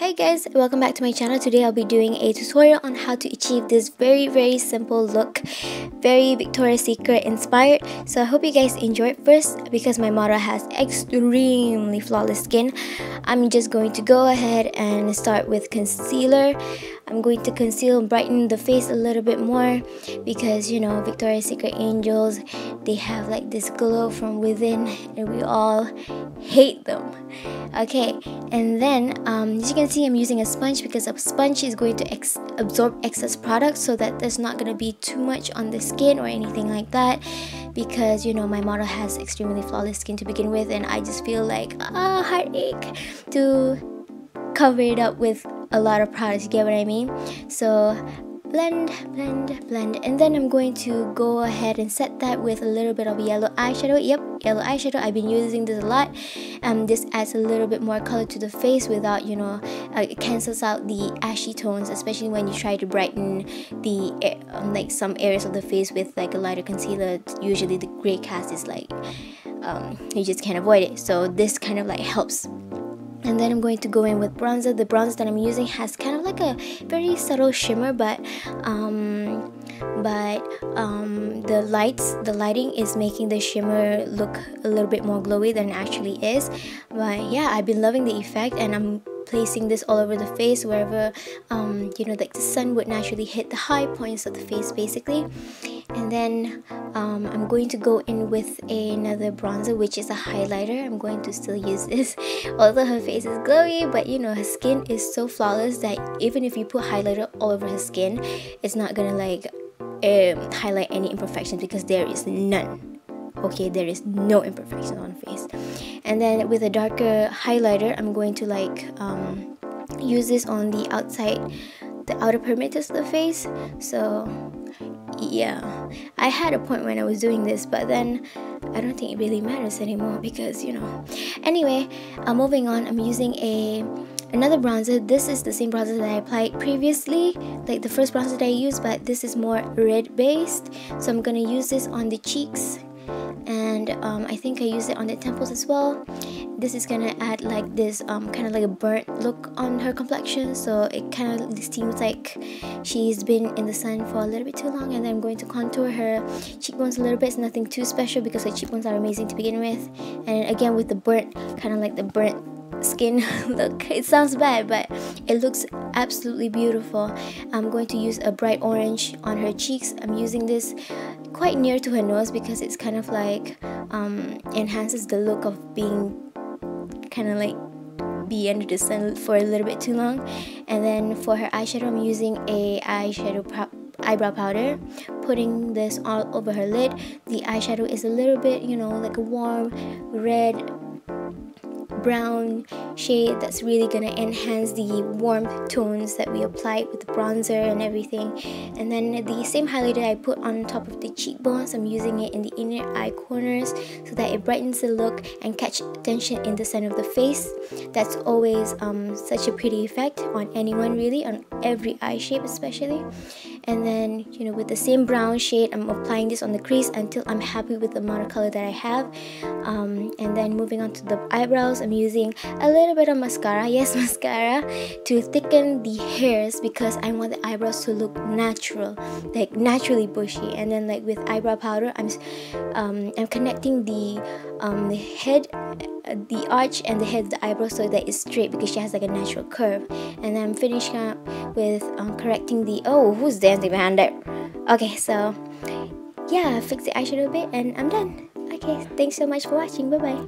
Hey guys, welcome back to my channel. Today I'll be doing a tutorial on how to achieve this very simple look, very Victoria's Secret inspired. So I hope you guys enjoy it. First, because my model has extremely flawless skin, I'm just going to go ahead and start with concealer. I'm going to conceal and brighten the face a little bit more because, you know, Victoria's Secret angels, they have like this glow from within and we all hate them. Okay, and then as you can see, I'm using a sponge because a sponge is going to absorb excess product so that there's not going to be too much on the skin or anything like that, because, you know, my model has extremely flawless skin to begin with and I just feel like heartache to cover it up with a lot of products, you get what I mean? So blend, and then I'm going to go ahead and set that with a little bit of yellow eyeshadow. Yep, yellow eyeshadow. I've been using this a lot. This adds a little bit more color to the face without, you know, it cancels out the ashy tones, especially when you try to brighten the like some areas of the face with like a lighter concealer. Usually the gray cast is like you just can't avoid it, so this kind of like helps. And then I'm going to go in with bronzer. The bronzer that I'm using has kind of like a very subtle shimmer, but the lighting is making the shimmer look a little bit more glowy than it actually is. But yeah, I've been loving the effect, and I'm placing this all over the face wherever you know, like the sun would naturally hit the high points of the face basically. And then I'm going to go in with another bronzer, which is a highlighter. I'm going to still use this although her face is glowy, but you know, her skin is so flawless that even if you put highlighter all over her skin, it's not gonna like highlight any imperfections, because there is none. Okay, there is no imperfection on her face. And then with a darker highlighter, I'm going to like use this on the outside, the outer perimeters of the face. So yeah, I had a point when I was doing this, but then I don't think it really matters anymore because, you know. Anyway, moving on, I'm using another bronzer. This is the same bronzer that I applied previously, like the first bronzer that I used, but this is more red based. So I'm gonna use this on the cheeks, and I think I use it on the temples as well. This is gonna add like this kind of like a burnt look on her complexion, so it kind of seems like she's been in the sun for a little bit too long. And then I'm going to contour her cheekbones a little bit. It's nothing too special because her cheekbones are amazing to begin with. And again, with the burnt, kind of like the burnt skin look, it sounds bad but it looks absolutely beautiful. I'm going to use a bright orange on her cheeks. I'm using this quite near to her nose because it's kind of like enhances the look of being kind of like be under the sun for a little bit too long. And then for her eyeshadow, I'm using a eyebrow powder, putting this all over her lid. The eyeshadow is a little bit, you know, like a warm red brown shade that's really gonna enhance the warm tones that we applied with the bronzer and everything. And then the same highlighter I put on top of the cheekbones, I'm using it in the inner eye corners so that it brightens the look and catch attention in the center of the face. That's always such a pretty effect on anyone, really, on every eye shape especially. And then, you know, with the same brown shade, I'm applying this on the crease until I'm happy with the amount of color that I have. And then moving on to the eyebrows, I'm using a little bit of mascara, yes, mascara, to thicken the hairs because I want the eyebrows to look natural, like naturally bushy. And then like with eyebrow powder, I'm connecting the head, the arch and the head of the eyebrow so that it's straight because she has like a natural curve. And then I'm finishing up with correcting the, oh, who's dancing behind there? Okay, so yeah, fix the eyeshadow a bit and I'm done. Okay, thanks so much for watching. Bye bye.